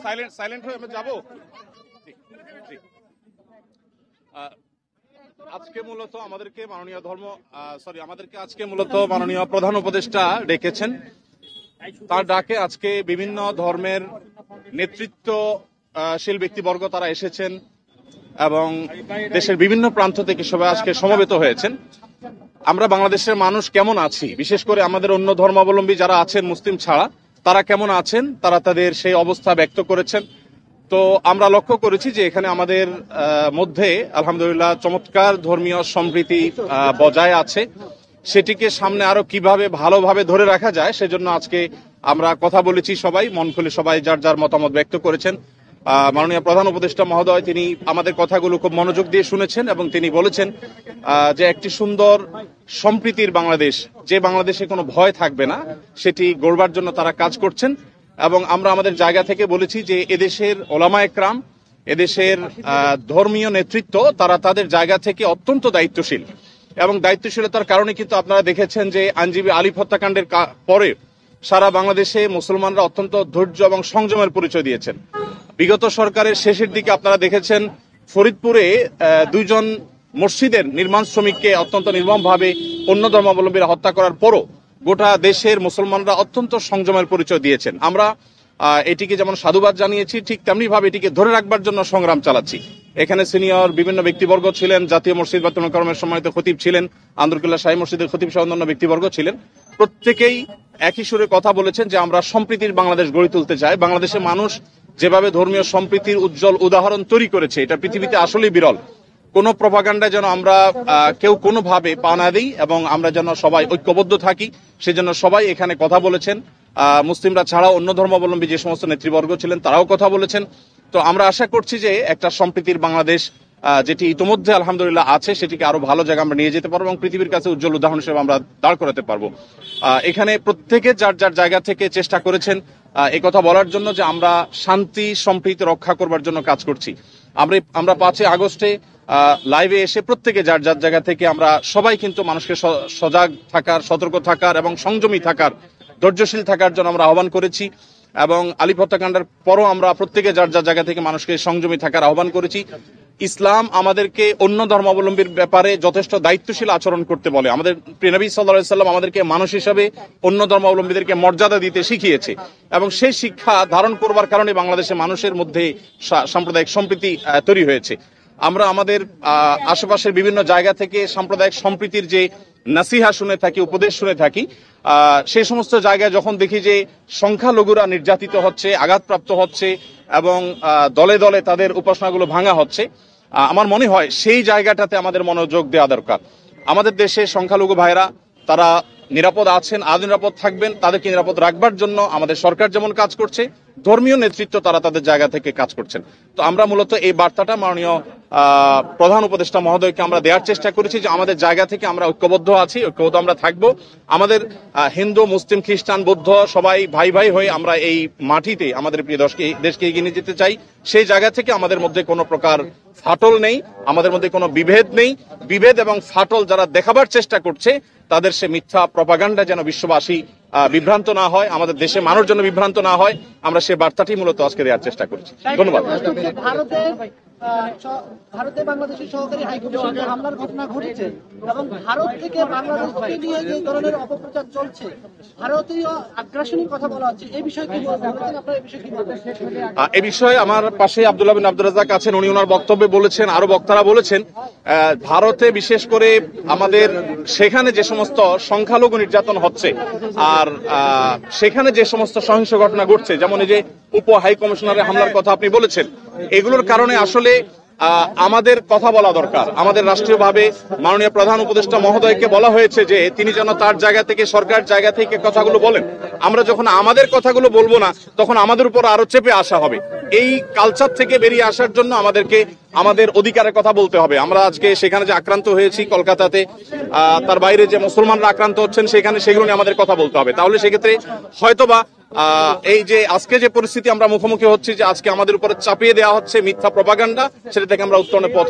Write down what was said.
Silent silent হয়ে আমরা যাবো। আজকে মূলত আমাদেরকে মাননীয় প্রধান উপদেষ্টা ডেকেছেন। তার ডাকে আজকে বিভিন্ন ধর্মের নেতৃত্বশীল ব্যক্তিবর্গ তারা এসেছেন এবং দেশের বিভিন্ন প্রান্ত থেকে সবাই আজকে সমবেত হয়েছেন। আমরা বাংলাদেশের মানুষ কেমন আছি, বিশেষ করে আমাদের অন্য ধর্মাবলম্বী যারা আছেন মুসলিম ছাড়া, তারা কেমন আছেন, তারা তাদের সেই অবস্থা ব্যক্ত করেছেন। তো আমরা লক্ষ্য করেছি যে এখানে আমাদের মধ্যে আলহামদুলিল্লাহ চমৎকার ধর্মীয় সম্প্রীতি বজায় আছে। সেটিকে সামনে আরো কিভাবে ভালোভাবে ধরে রাখা যায় সেজন্য আজকে আমরা কথা বলেছি, সবাই মন খুলে সবাই যার যার মতামত ব্যক্ত করেছেন। মাননীয় প্রধান উপদেষ্টা মহোদয় তিনি আমাদের কথাগুলো খুব মনোযোগ দিয়ে শুনেছেন এবং তিনি বলেছেন যে একটি সুন্দর সম্প্রীতির বাংলাদেশ, যে বাংলাদেশে কোনো ভয় থাকবে না, সেটি গড়বার জন্য তারা কাজ করছেন। এবং আমরা আমাদের জায়গা থেকে বলেছি যে এদেশের ওলামা একরাম, এদেশের ধর্মীয় নেতৃত্ব তারা তাদের জায়গা থেকে অত্যন্ত দায়িত্বশীল এবং দায়িত্বশীলতার কারণে কিন্তু আপনারা দেখেছেন যে আইনজীবী আলিফ হত্যাকাণ্ডের পরে সারা বাংলাদেশে মুসলমানরা অত্যন্ত ধৈর্য এবং সংযমের পরিচয় দিয়েছেন। বিগত সরকারের শেষের দিকে আপনারা দেখেছেন ফরিদপুরে দুইজন মসজিদের নির্মাণ শ্রমিককে অত্যন্ত নির্মমভাবে অন্য ধর্মাবলম্বীরা হত্যা করার পরও গোটা দেশের মুসলমানরা অত্যন্ত সংযমের পরিচয় দিয়েছেন। আমরা এটিকে যেমন সাধুবাদ জানিয়েছি, ঠিক তেমনি ভাবে এটিকে ধরে রাখবার জন্য সংগ্রাম চালাচ্ছি। এখানে সিনিয়র বিভিন্ন ব্যক্তিবর্গ ছিলেন, জাতীয় মসজিদ বায়তুল মোকাররমের সম্মানিত খতিব ছিলেন, আন্দরকুল্লাহ শাহী মসজিদের খতিব সহ অন্যান্য ব্যক্তিবর্গ ছিলেন। প্রত্যেকেই একই সুরে কথা বলেছেন যে আমরা সম্প্রীতির বাংলাদেশ গড়ে তুলতে চাই। বাংলাদেশের মানুষ যেভাবে ধর্মীয় সম্প্রীতির উজ্জ্বল উদাহরণ তৈরি করেছে, এটা পৃথিবীতে আসলেই বিরল। কোনো প্রপাগান্ডায় যেন আমরা কেউ কোনোভাবে পা না দিই এবং আমরা যেন সবাই ঐক্যবদ্ধ থাকি, সেজন্য সবাই এখানে কথা বলেছেন। মুসলিমরা ছাড়াও অন্য ধর্মাবলম্বী যে সমস্ত নেতৃবর্গ ছিলেন তারাও কথা বলেছেন। তো আমরা আশা করছি যে একটা সম্প্রীতির বাংলাদেশ যেটি ইতিমধ্যে আলহামদুলিল্লাহ আছে, সেটিকে আরো ভালো জায়গা আমরা নিয়ে যেতে পারবো এবং পৃথিবীর কাছে উজ্জ্বল উদাহরণ হিসেবে আমরা দাঁড় করাতে পারবো। এখানে প্রত্যেকে যার যার জায়গা থেকে চেষ্টা করেছেন এই কথা বলার জন্য যে আমরা শান্তি সম্প্রীতি রক্ষা করবার জন্য কাজ করছি। আমরা 5 আগস্টে লাইভে এসে প্রত্যেকে যার যার জায়গা থেকে আমরা সবাই কিন্তু মানুষকে সজাগ থাকার, সতর্ক থাকার এবং সংযমী থাকার, ধৈর্যশীল থাকার জন্য আমরা আহ্বান করেছি। এবং আলিফ হত্যাকাণ্ডের পরও আমরা প্রত্যেকে যার যার জায়গা থেকে মানুষকে সংযমী থাকার আহ্বান করেছি। ইসলাম আমাদেরকে অন্য ধর্মাবলম্বীর ব্যাপারে যথেষ্ট দায়িত্বশীল আচরণ করতে বলে। আমাদের প্রিয় নবী সাল্লাল্লাহু আলাইহি ওয়াসাল্লাম আমাদেরকে মানুষ হিসাবে অন্য ধর্মাবলম্বীদেরকে মর্যাদা দিতে শিখিয়েছে এবং সেই শিক্ষা ধারণ করবার কারণে বাংলাদেশের মানুষের মধ্যে সাম্প্রদায়িক সম্প্রীতি তৈরি হয়েছে। আমরা আমাদের আশেপাশের বিভিন্ন জায়গা থেকে সাম্প্রদায়িক সম্প্রীতির যে নাসিহা শুনে থাকি, উপদেশ শুনে থাকি, সেই সমস্ত জায়গায় যখন দেখি যে সংখ্যালঘুরা নির্যাতিত হচ্ছে, আঘাতপ্রাপ্ত হচ্ছে এবং দলে দলে তাদের উপাসনাগুলো ভাঙা হচ্ছে, আমার মনে হয় সেই জায়গাটাতে আমাদের মনোযোগ দেওয়া দরকার। আমাদের দেশে সংখ্যালঘু ভাইরা তারা নিরাপদ আছেন, আজ নিরাপদ থাকবেন, তাদেরকে নিরাপদ রাখবার জন্য আমাদের সরকার যেমন কাজ করছে, ধর্মীয় নেতৃত্ব তারা তাদের জায়গা থেকে কাজ করছেন। তো আমরা মূলত এই বার্তাটা মাননীয় প্রধান উপদেষ্টা মহোদয়কে আমরা দেওয়ার চেষ্টা করেছি যে আমাদের জায়গা থেকে আমরা ঐক্যবদ্ধ আছি, ঐক্যবদ্ধ আমরা থাকবো। আমাদের হিন্দু, মুসলিম, খ্রিস্টান, বৌদ্ধ সবাই ভাই ভাই হয়ে আমরা এই মাটিতে আমাদের প্রিয় দেশকে এগিয়ে নিয়ে যেতে চাই। সেই জায়গা থেকে আমাদের মধ্যে কোনো প্রকার ফাটল নেই, আমাদের মধ্যে কোনো বিভেদ নেই। বিভেদ এবং ফাটল যারা দেখাবার চেষ্টা করছে তাদের সে মিথ্যা প্রপাগান্ডা যেন বিশ্ববাসী বিভ্রান্ত না হয়, আমাদের দেশে মানুষ যেন বিভ্রান্ত না হয়, আমরা সেই বার্তাটি মূলত আজকে দেওয়ার চেষ্টা করছি। ধন্যবাদ। ভারতে বাংলাদেশের সহকারী হাইকমিশনে হামলার ঘটনা ঘটেছে এবং ভারত থেকে বাংলাদেশকে নিয়ে যে ধরনের অপপ্রচার চলছে, ভারতীয় আগ্রাসনের কথা বলা হচ্ছে, এই বিষয়ে কি বলবেন আপনারা? এই বিষয়ে কি বলবেন? এই বিষয়ে আমার পাশে আব্দুল্লাহ বিন আব্দুর রাজ্জাক আছেন, উনি ওনার বক্তব্যে বলেছেন, আরো বক্তারা বলেছেন, ভারতে বিশেষ করে আমাদের সেখানে যে সমস্ত সংখ্যালঘু নির্যাতন হচ্ছে আর সেখানে যে সমস্ত সহিংস ঘটনা ঘটছে, যেমন এই যে উপ হাই কমিশনারের হামলার কথা আপনি বলেছেন, এগুলোর কারণে আসলে আমাদের কথা বলা দরকার। আমাদের রাষ্ট্রীয়ভাবে মাননীয় প্রধান উপদেষ্টা মহোদয়কে বলা হয়েছে যে তিনি যেন তার জায়গা থেকে, সরকার জায়গা থেকে কথাগুলো বলেন। আমরা যখন আমাদের কথাগুলো বলবো না তখন আমাদের উপর আরো চেপে আসা হবে। এই কালচার থেকে বেরিয়ে আসার জন্য আমাদেরকে আমাদের অধিকারের কথা বলতে হবে। আমরা আজকে সেখানে যে আক্রান্ত হয়েছি কলকাতাতে, তার বাইরে যে মুসলমানরা আক্রান্ত হচ্ছেন সেখানে, সেগুলো নিয়ে আমাদের কথা বলতে হবে। তাহলে সেক্ষেত্রে হয়তোবা এই যে আজকে যে পরিস্থিতি আমরা মুখোমুখি হচ্ছি, যে আজকে আমাদের উপরে চাপিয়ে দেওয়া হচ্ছে মিথ্যা প্রপাগান্ডা, সেটা থেকে আমরা উত্তরণের পথ